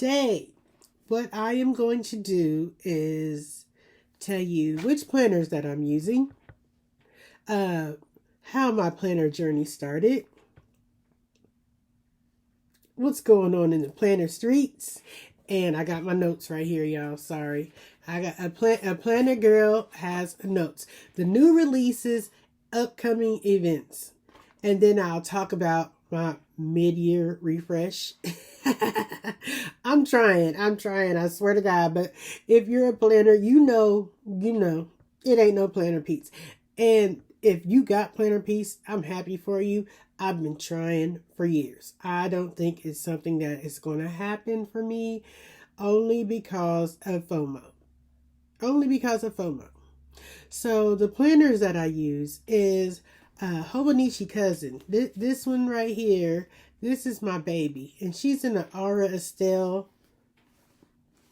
today, what I am going to do is tell you which planners that I'm using, how my planner journey started, what's going on in the planner streets, and I got my notes right here, y'all. Sorry. I got a Planner Girl has notes. The new releases, upcoming events. And then I'll talk about my mid-year refresh. I'm trying. I swear to God. But if you're a planner, you know, it ain't no planner piece. And if you got planner piece, I'm happy for you. I've been trying for years. I don't think it's something that is going to happen for me only because of FOMO. So the planners that I use is Hobonichi Cousin. This one right here, this is my baby. And she's in the Aura Estelle.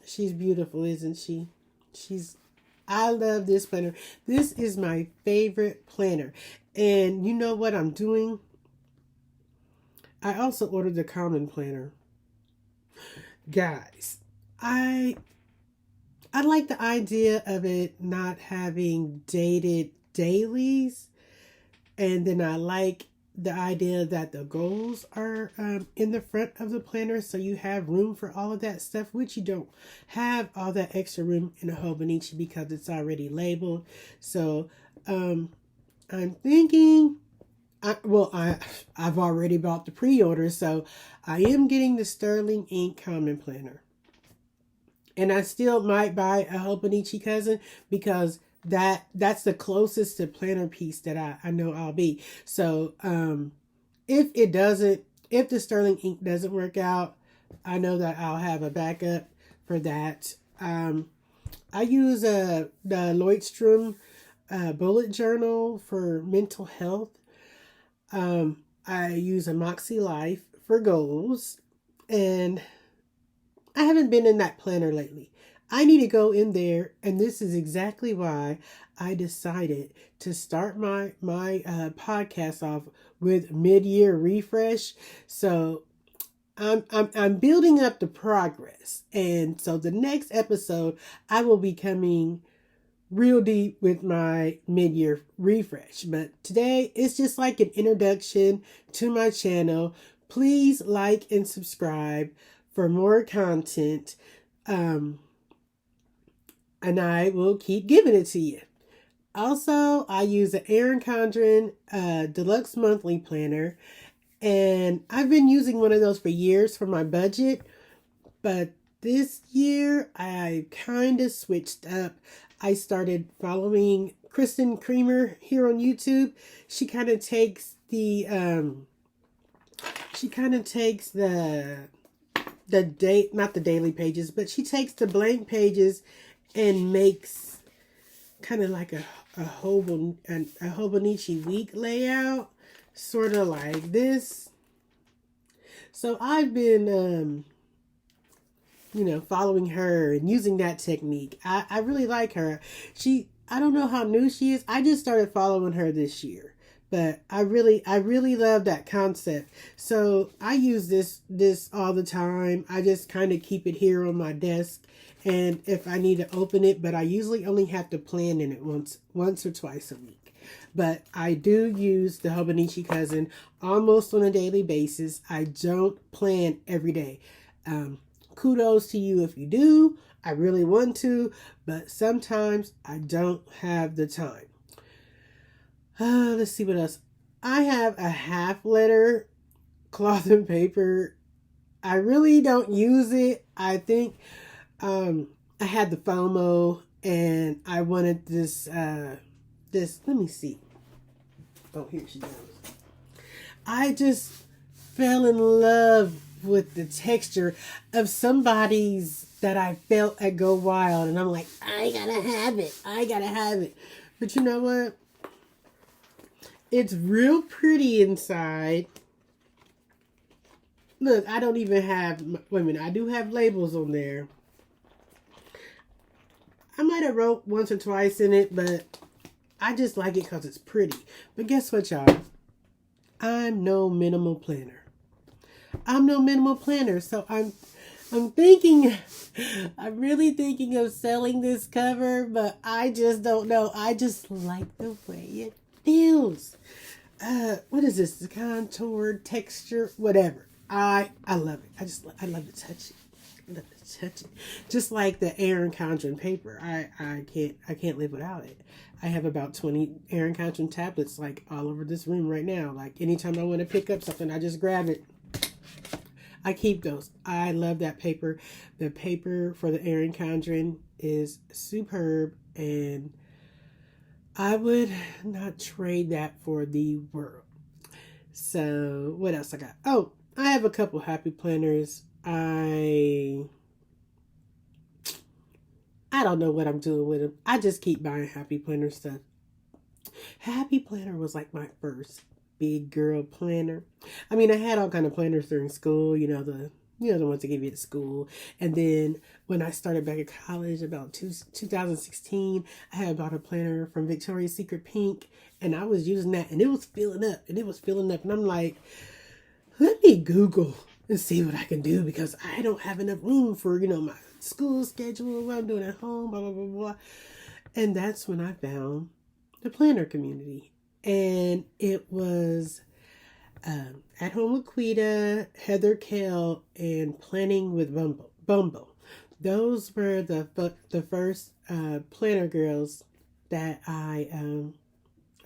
She's beautiful, isn't she? I love this planner. This is my favorite planner. And you know what I'm doing? I also ordered the Common Planner. Guys, I like the idea of it not having dated dailies. And then I like the idea that the goals are in the front of the planner. So you have room for all of that stuff, which you don't have all that extra room in a Hobonichi because it's already labeled. So I'm thinking, I've already bought the pre-order. So I am getting the Sterling Ink Common Planner. And I still might buy a Hobonichi Cousin because that's the closest to planner piece that I know I'll be. So if the Sterling Ink doesn't work out, I know that I'll have a backup for that. I use the Lloydstrom bullet journal for mental health. I use a Moxie Life for goals, and I haven't been in that planner lately. I need to go in there, and this is exactly why I decided to start my podcast off with mid-year refresh. So I'm building up the progress, and so the next episode I will be coming real deep with my mid-year refresh. But today it's just like an introduction to my channel. Please like and subscribe for more content, and I will keep giving it to you. Also, I use an Erin Condren Deluxe Monthly Planner, and I've been using one of those for years for my budget, but this year I kind of switched up. I started following Kristen Creamer here on YouTube. She kind of takes the not the daily pages, but she takes the blank pages and makes kind of like a Hobonichi week layout, sort of like this. So I've been following her and using that technique. I really like her. I don't know how new she is. I just started following her this year. But I really love that concept. So I use this all the time. I just kind of keep it here on my desk. And if I need to open it, but I usually only have to plan in it once or twice a week. But I do use the Hobonichi Cousin almost on a daily basis. I don't plan every day. Kudos to you if you do. I really want to, but sometimes I don't have the time. Let's see what else. I have a half letter cloth and paper. I really don't use it. I think I had the FOMO and I wanted this, let me see. Oh, here she goes. I just fell in love with the texture of somebody's that I felt at Go Wild. And I'm like, I gotta have it. But you know what? It's real pretty inside. Look, I don't even have, wait a minute, I do have labels on there. I might have wrote once or twice in it, but I just like it because it's pretty. But guess what, y'all? I'm no minimal planner. So I'm thinking, I'm really thinking of selling this cover, but I just don't know. I just like the way it feels. What is this? The contour, texture, whatever. I love it. I love to touch it. I love to touch it. Just like the Erin Condren paper. I can't live without it. I have about 20 Erin Condren tablets like all over this room right now. Like anytime I want to pick up something, I just grab it. I keep those. I love that paper. The paper for the Erin Condren is superb, and I would not trade that for the world. So what else I got? Oh, I have a couple happy planners. I don't know what I'm doing with them. I just keep buying happy planner stuff. Happy planner was like my first big girl planner. I mean, I had all kind of planners during school, the ones they give you at school. And then when I started back at college about 2016, I had bought a planner from Victoria's Secret Pink, and I was using that, and it was filling up, and I'm like, let me Google and see what I can do, because I don't have enough room for, my school schedule, what I'm doing at home, blah, blah, blah, blah. And that's when I found the planner community. And it was At Home with Quita, Heather Kell, and Planning with Bumble. Those were the first planner girls that I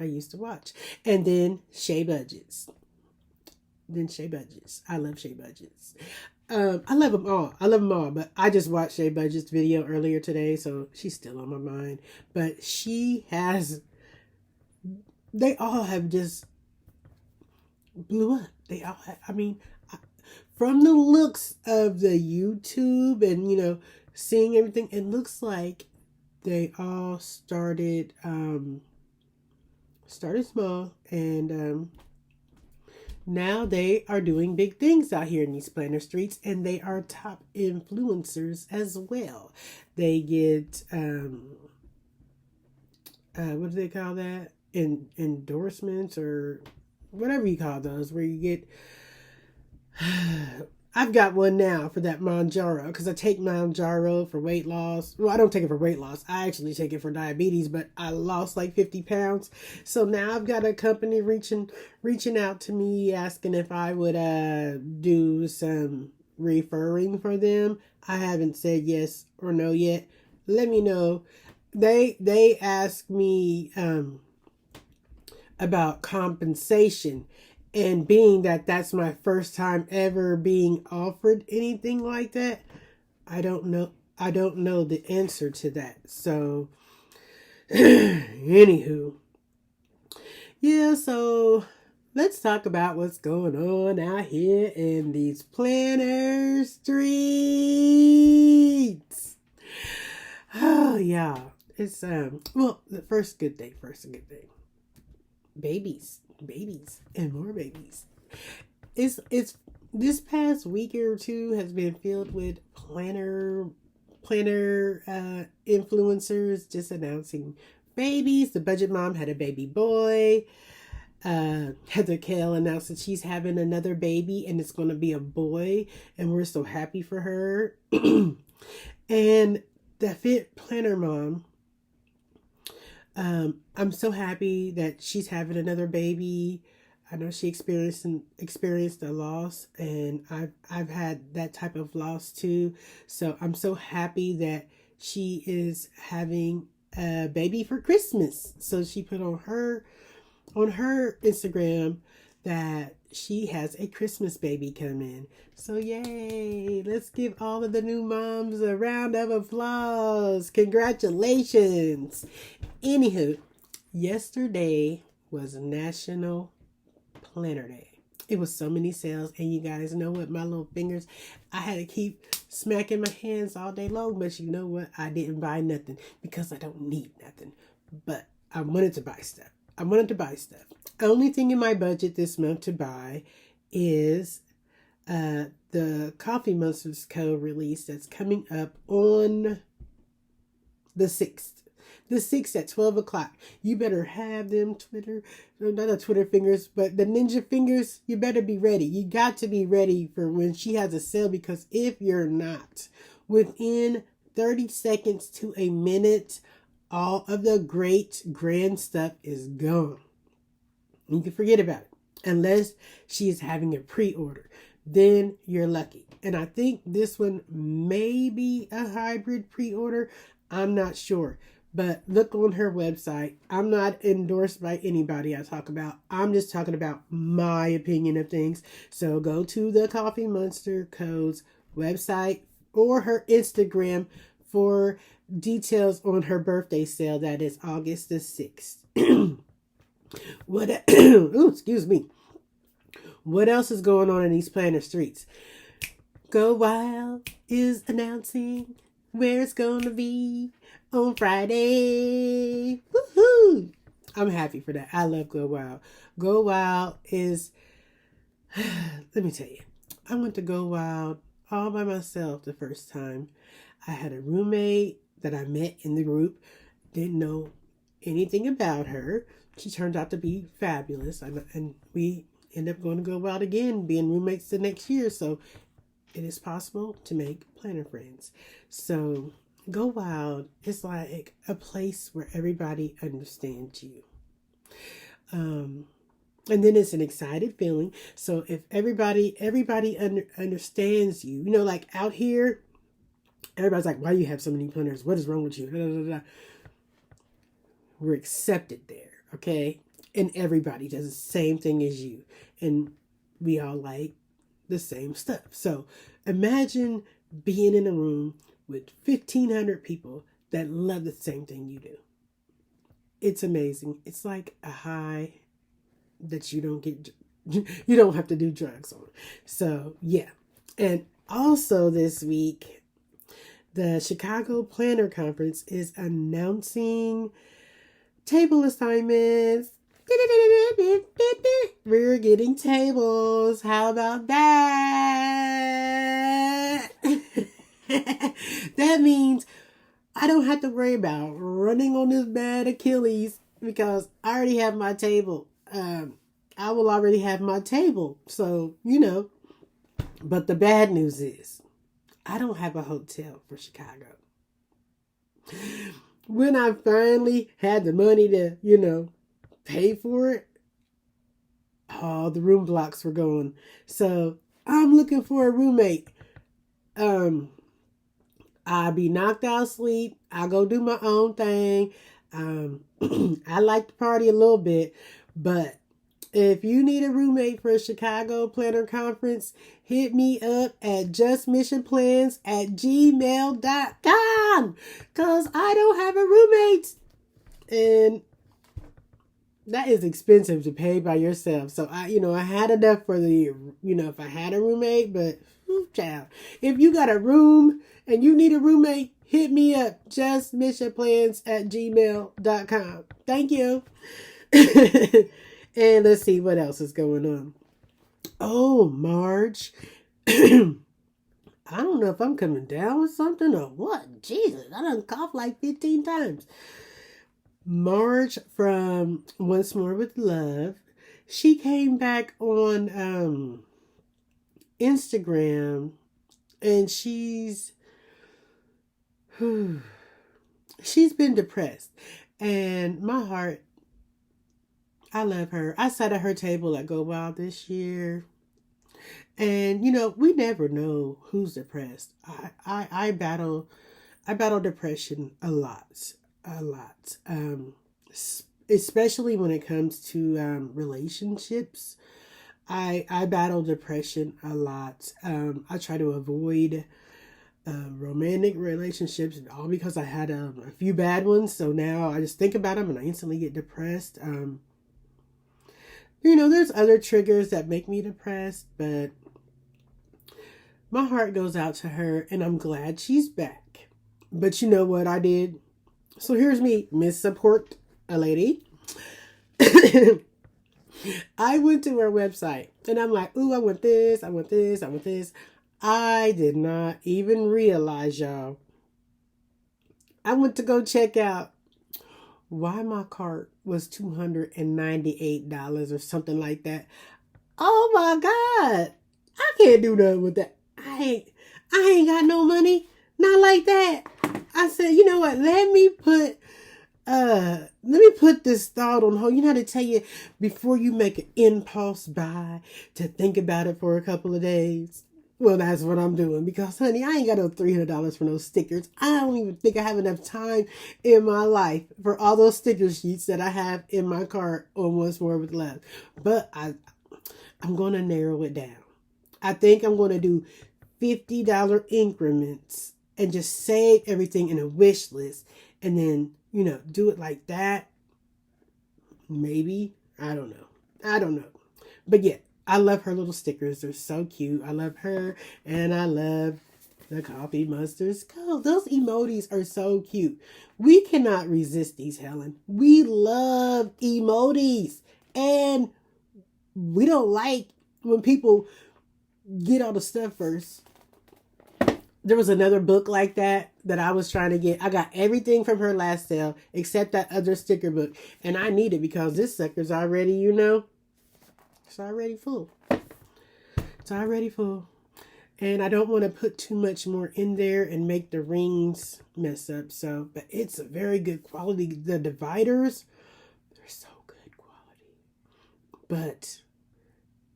used to watch. And then Shea Budgets. I love Shea Budgets. I love them all. But I just watched Shea Budget's video earlier today, so she's still on my mind. But they all have just blew up. They all have, from the looks of the YouTube and, seeing everything, it looks like they all started small, and now they are doing big things out here in these planner streets, and they are top influencers as well. They get what do they call that? Endorsements, or whatever you call those, where you get I've got one now for that Manjaro, because I take Manjaro for weight loss. Well, I don't take it for weight loss. I actually take it for diabetes, but I lost like 50 pounds. So now I've got a company reaching out to me, asking if I would do some referring for them. I haven't said yes or no yet. Let me know. They asked me about compensation, and being that that's my first time ever being offered anything like that, I don't know the answer to that. So anywho, yeah, so let's talk about what's going on out here in these planner streets. Oh yeah, it's well, the first good thing. Babies and more babies. It's this past week or two has been filled with planner influencers just announcing babies. The Budget Mom had a baby boy. Heather Kell announced that she's having another baby, and it's going to be a boy, and we're so happy for her. And the Fit Planner Mom, I'm so happy that she's having another baby. I know she experienced a loss, and I've had that type of loss too. So I'm so happy that she is having a baby for Christmas. So she put on her Instagram that she has a Christmas baby coming. So yay! Let's give all of the new moms a round of applause. Congratulations. Anywho, yesterday was National Planner Day. It was so many sales, and you guys know what, my little fingers, I had to keep smacking my hands all day long, but you know what, I didn't buy nothing because I don't need nothing, but I wanted to buy stuff. The only thing in my budget this month to buy is the Coffee Monsters Co. release that's coming up on the 6th. The 6th at 12 o'clock. You better have them not the Twitter fingers, but the ninja fingers. You better be ready. You got to be ready for when she has a sale, because if you're not, within 30 seconds to a minute, all of the great grand stuff is gone. You can forget about it unless she is having a pre-order. Then you're lucky. And I think this one may be a hybrid pre-order. I'm not sure. But look on her website. I'm not endorsed by anybody I talk about. I'm just talking about my opinion of things. So go to the Coffee Monster Co's website or her Instagram for details on her birthday sale. That is August the 6th. Excuse me. What else is going on in these planner streets? Go Wild is announcing where it's going to be on Friday. Woohoo! I'm happy for that. I love Go Wild. Go Wild is, let me tell you, I went to Go Wild all by myself the first time. I had a roommate that I met in the group. Didn't know anything about her. She turned out to be fabulous. And we end up going to Go Wild again, being roommates the next year. So it is possible to make planner friends. So Go Wild is like a place where everybody understands you. And then it's an excited feeling. So if everybody understands you, like out here, everybody's like, why do you have so many planners? What is wrong with you? Da, da, da, da. We're accepted there, okay? And everybody does the same thing as you. And we all like the same stuff. So imagine being in a room with 1,500 people that love the same thing you do. It's amazing. It's like a high that you don't have to do drugs on. So yeah. And also this week, the Chicago Planner Conference is announcing table assignments. We're getting tables. How about that? That means I don't have to worry about running on this bad Achilles because I already have my table. I will already have my table. So, but the bad news is I don't have a hotel for Chicago. When I finally had the money to, pay for it, all the room blocks were gone. So I'm looking for a roommate. I'll be knocked out asleep. I'll go do my own thing. I like to party a little bit, but if you need a roommate for a Chicago Planner Conference, hit me up at justmissionplans@gmail.com because I don't have a roommate. And that is expensive to pay by yourself. So I had enough for the, if I had a roommate, but child, if you got a room and you need a roommate, hit me up, justmissionplans@gmail.com. Thank you. And let's see what else is going on. Oh, Marge. I don't know if I'm coming down with something or what. Jesus, I done coughed like 15 times. Marge from Once More with Love, she came back on Instagram, and she's been depressed. And my heart, I love her. I sat at her table at Go Wild this year. And, we never know who's depressed. I battle depression a lot. Especially when it comes to relationships. I battle depression a lot. I try to avoid romantic relationships, all because I had a few bad ones. So now I just think about them and I instantly get depressed. There's other triggers that make me depressed, but my heart goes out to her and I'm glad she's back. But you know what I did? So here's me, Miss Support a Lady. I went to her website and I'm like, ooh, I want this, I want this, I want this. I did not even realize, y'all. I went to go check out why my cart was $298 or something like that. Oh my God. I can't do nothing with that. I ain't got no money. Not like that. I said, you know what? Let me put this thought on hold. You know how to tell you before you make an impulse buy to think about it for a couple of days? Well, that's what I'm doing because, honey, I ain't got no $300 for those stickers. I don't even think I have enough time in my life for all those sticker sheets that I have in my cart on What's More with Love. But I'm going to narrow it down. I think I'm going to do $50 increments and just save everything in a wish list and then, do it like that. Maybe. I don't know. But yeah, I love her little stickers. They're so cute. I love her and I love the coffee monsters. Oh, those emojis are so cute. We cannot resist these, Helen. We love emojis. And we don't like when people get all the stuff first. There was another book like that I was trying to get. I got everything from her last sale except that other sticker book. And I need it because this sucker's already, it's already full. It's already full. And I don't want to put too much more in there and make the rings mess up. So, but it's a very good quality. The dividers, they're so good quality. But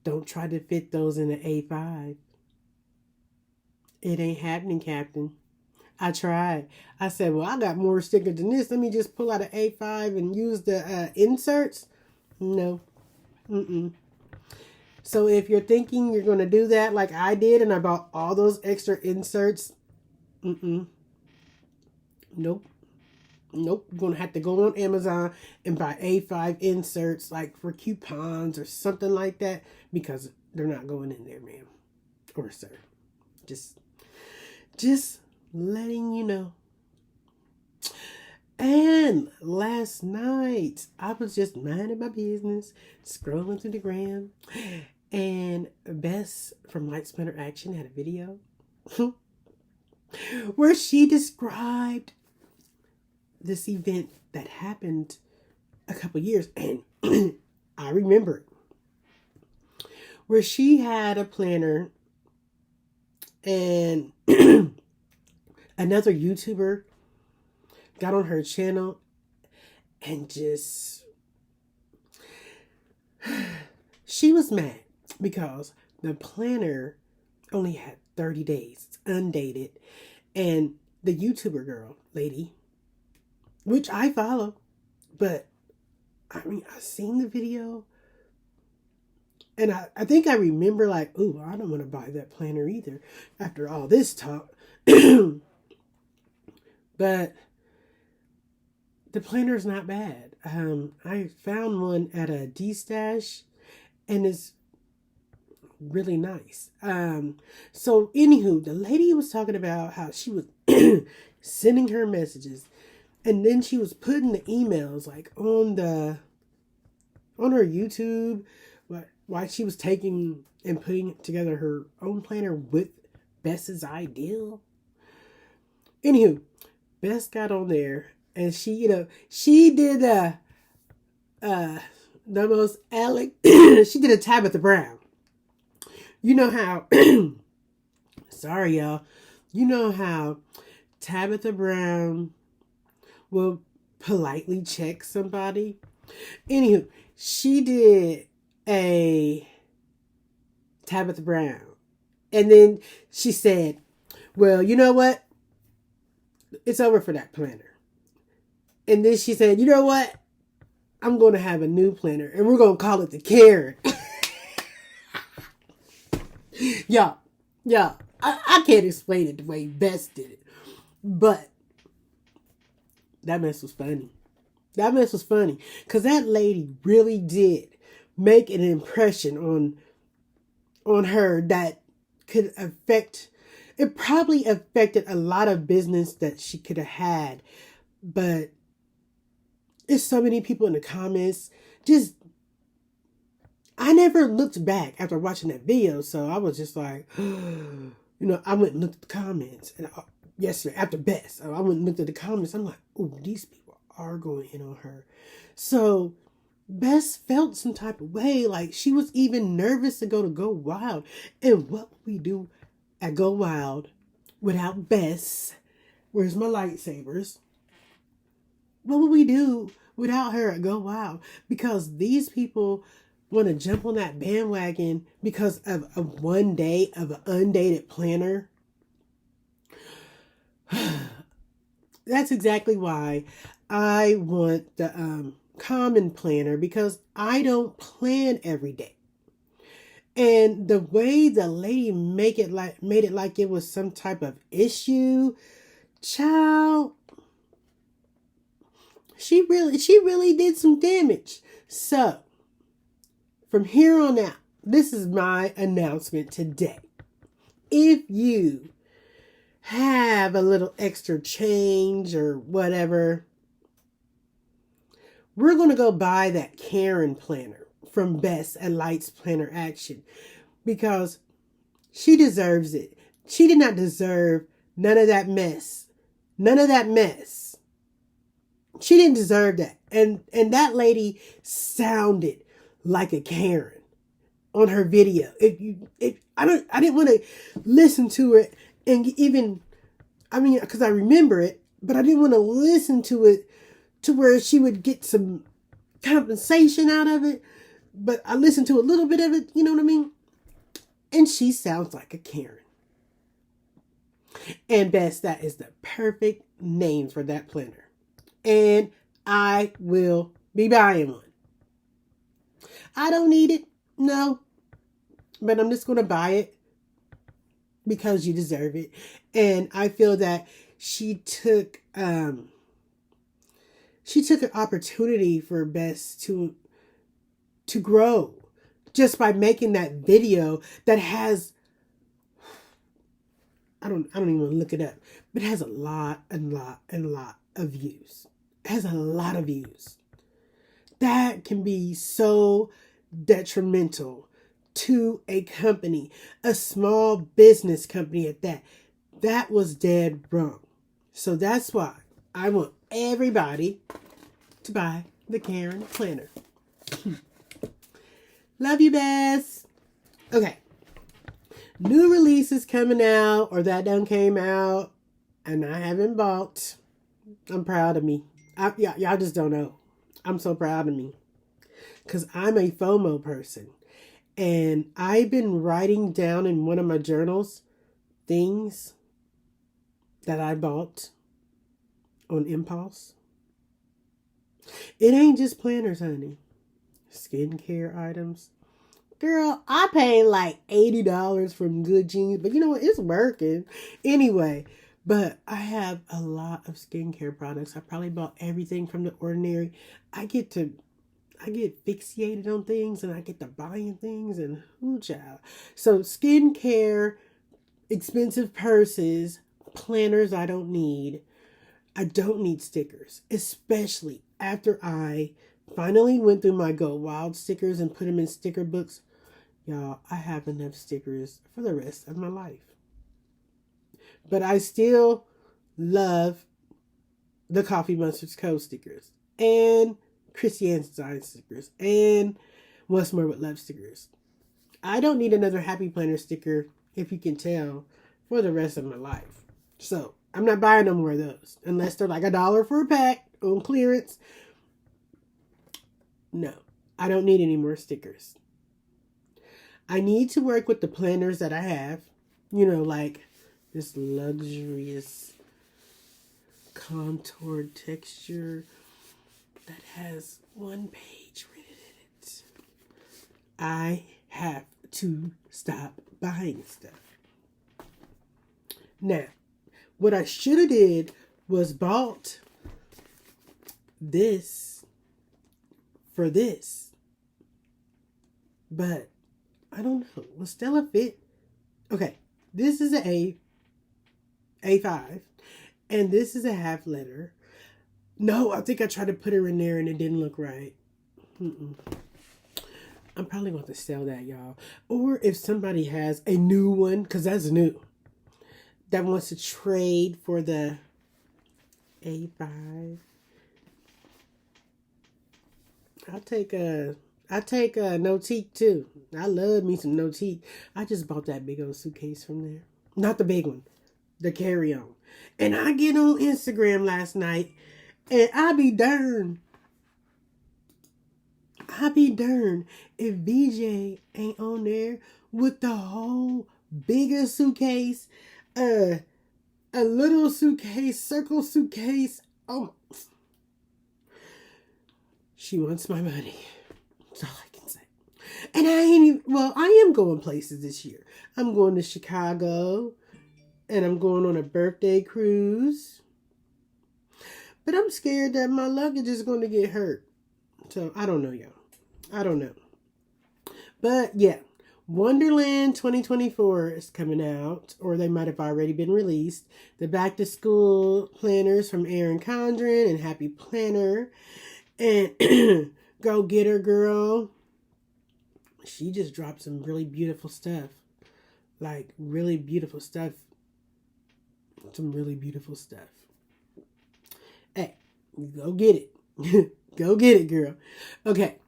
don't try to fit those in an A5. It ain't happening, Captain. I tried. I said, well, I got more stickers than this. Let me just pull out an A5 and use the inserts. No. So if you're thinking you're going to do that like I did and I bought all those extra inserts, nope. You're going to have to go on Amazon and buy A5 inserts like for coupons or something like that because they're not going in there, ma'am or sir. Just letting you know. And last night, I was just minding my business, scrolling through the gram, and Bess from Light Splinter Action had a video where she described this event that happened a couple years, and I remember it, where she had a planner and another YouTuber got on her channel and she was mad because the planner only had 30 days. It's undated. And the YouTuber girl, lady, which I follow, but I seen the video and I think I remember like, ooh, I don't want to buy that planner either after all this talk. But the planner is not bad. I found one at a D-Stash and it's really nice. So anywho, the lady was talking about how she was sending her messages and then she was putting the emails like on her YouTube while she was taking and putting together her own planner with Bess's ideal. Anywho, Bess got on there and she did the most she did a Tabitha Brown. You know how sorry y'all. You know how Tabitha Brown will politely check somebody? Anywho, she did a Tabitha Brown. And then she said, well, you know what? It's over for that planner. And then she said, you know what? I'm going to have a new planner and we're going to call it the Karen. Y'all, I can't explain it the way Bess did it. But that mess was funny. Because that lady really did make an impression on her that could affect, it probably affected a lot of business that she could have had. But there's so many people in the comments. I never looked back after watching that video. So I was just like, I went and looked at the comments. And yesterday, after Bess, I went and looked at the comments. I'm like, ooh, these people are going in on her. So Bess felt some type of way, like she was even nervous to go wild. And what would we do at Go Wild without Bess? Where's my lightsabers? What would we do without her at Go Wild? Because these people want to jump on that bandwagon because of a one day of an undated planner. That's exactly why I want the common planner, because I don't plan every day. And the way the lady made it like it was some type of issue, child, she really did some damage. So from here on out, this is my announcement today. If you have a little extra change or whatever, we're going to go buy that Karen planner from Bess at Lights Planner Action, because she deserves it. She did not deserve none of that mess. None of that mess. She didn't deserve that. And that lady sounded like a Karen on her video. I didn't want to listen to it and even, because I remember it, but I didn't want to listen to it to where she would get some compensation out of it. But I listened to a little bit of it, you know what I mean? And she sounds like a Karen. And Bess, that is the perfect name for that planner. And I will be buying one. I don't need it, no. But I'm just going to buy it because you deserve it. And I feel that she took an opportunity for Bess to grow just by making that video that has, I don't even want to look it up, but it has a lot of views. It has a lot of views. That can be so detrimental to a company, a small business company at that. That was dead wrong. So that's why I want everybody to buy the Karen planner. Love you, Bess. Okay. New releases coming out, or that done came out, and I haven't bought. I'm proud of me. Y'all just don't know. I'm so proud of me. Because I'm a FOMO person. And I've been writing down in one of my journals things that I bought on impulse. It ain't just planners, honey. Skincare items. Girl, I paid like $80 from Good Jeans, but you know what? It's working. Anyway, but I have a lot of skincare products. I probably bought everything from The Ordinary. I get fixated on things, and I get to buying things, and ooh, child. So skincare, expensive purses, planners I don't need. I don't need stickers, especially after I finally went through my Go Wild stickers and put them in sticker books. Y'all, I have enough stickers for the rest of my life. But I still love the Coffee Monsters Co. stickers and Christiane Design stickers and What's More With Love stickers. I don't need another Happy Planner sticker, if you can tell, for the rest of my life. So I'm not buying no more of those unless they're like $1 for a pack on clearance. No, I don't need any more stickers. I need to work with the planners that I have. You know, like this luxurious contoured texture that has one page written in it. I have to stop buying stuff. Now, what I should have did was bought this for this. But I don't know. Will Stella fit? Okay, this is an A5, and this is a half letter. No, I think I tried to put her in there and it didn't look right. I'm probably going to sell that, y'all. Or if somebody has a new one, because that's new, that wants to trade for the A5. I take a Notique too. I love me some Notique. I just bought that big old suitcase from there. Not the big one, the carry on. And I get on Instagram last night, and I be darned if BJ ain't on there with the whole bigger suitcase, a little suitcase, circle suitcase. Oh, she wants my money. That's all I can say. And I ain't even, well, I am going places this year. I'm going to Chicago, and I'm going on a birthday cruise. But I'm scared that my luggage is going to get hurt. So I don't know, y'all. I don't know. But yeah, Wonderland 2024 is coming out, or they might have already been released. The back to school planners from Erin Condren and Happy Planner. And Go Get Her Girl. She just dropped some really beautiful stuff. Like, really beautiful stuff. Some really beautiful stuff. Hey, go get it. Go get it, girl. Okay.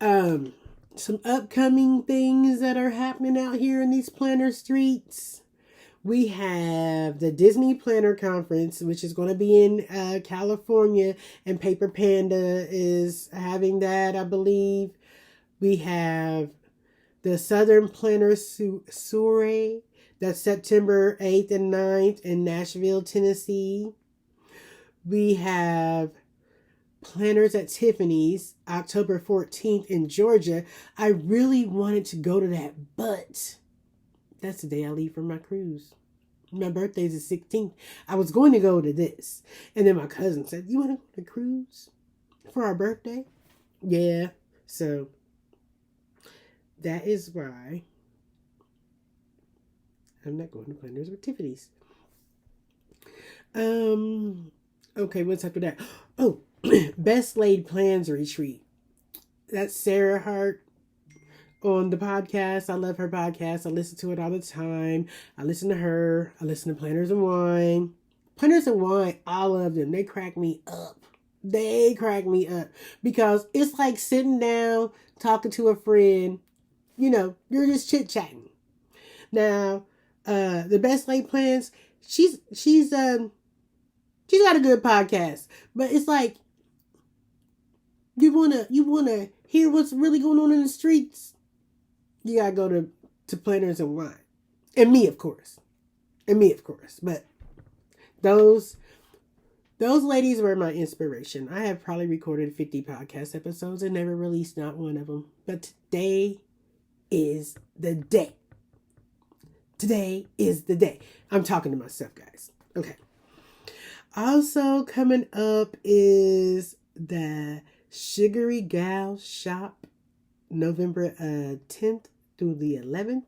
Some upcoming things that are happening out here in these planner streets. We have the Disney Planner Conference, which is going to be in California, and Paper Panda is having that, I believe. We have the Southern Planner Soiree, that's September 8th and 9th in Nashville, Tennessee. We have Planners at Tiffany's, October 14th in Georgia. I really wanted to go to that, but that's the day I leave for my cruise. My birthday's the 16th. I was going to go to this. And then my cousin said, "You want to go to the cruise for our birthday?" Yeah. So that is why I'm not going to Planners with Tiffany's. Okay, what's after that? Oh, Best Laid Plans Retreat. That's Sarah Hart on the podcast. I love her podcast. I listen to it all the time. I listen to her. I listen to Planners and Wine. Planners and Wine, I love them. They crack me up. They crack me up. Because it's like sitting down, talking to a friend. You know, you're just chit-chatting. Now, the Best Laid Plans, she's got a good podcast. But it's like, you wanna hear what's really going on in the streets? You gotta go to Planners and Wine. And me, of course. But those ladies were my inspiration. I have probably recorded 50 podcast episodes and never released not one of them. But today is the day. Today is the day. I'm talking to myself, guys. Okay. Also coming up is the Sugary Gal Shop, November 10th through the 11th.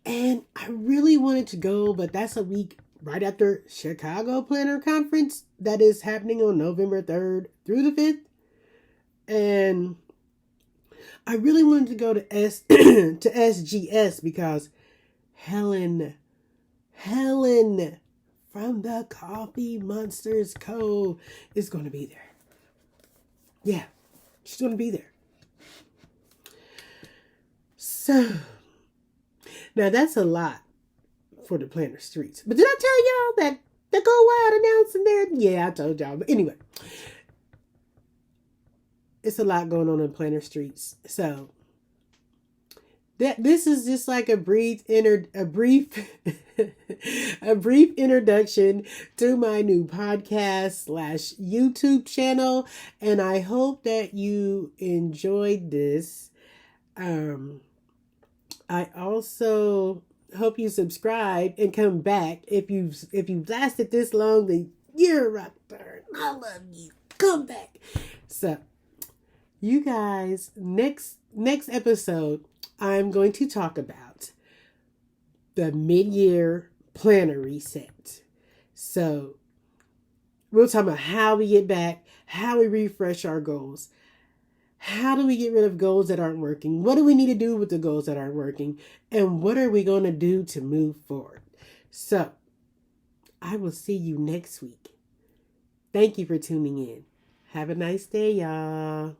And I really wanted to go, but that's a week right after Chicago Planner Conference that is happening on November 3rd through the 5th. And I really wanted to go to to SGS because Helen from the Coffee Monsters Co. is going to be there. Yeah, she's going to be there. So, now that's a lot for the Planner Streets. But did I tell y'all that the Go Wild announcing there? Yeah, I told y'all. But anyway, it's a lot going on in Planner Streets. So, this is just like a brief introduction to my new podcast / YouTube channel, and I hope that you enjoyed this. I also hope you subscribe and come back if you've lasted this long. Then you're a rock star. I love you. Come back. So, you guys, next episode, I'm going to talk about the mid-year planner reset. So, we'll talk about how we get back, how we refresh our goals, how do we get rid of goals that aren't working, what do we need to do with the goals that aren't working, and what are we going to do to move forward. So, I will see you next week. Thank you for tuning in. Have a nice day, y'all.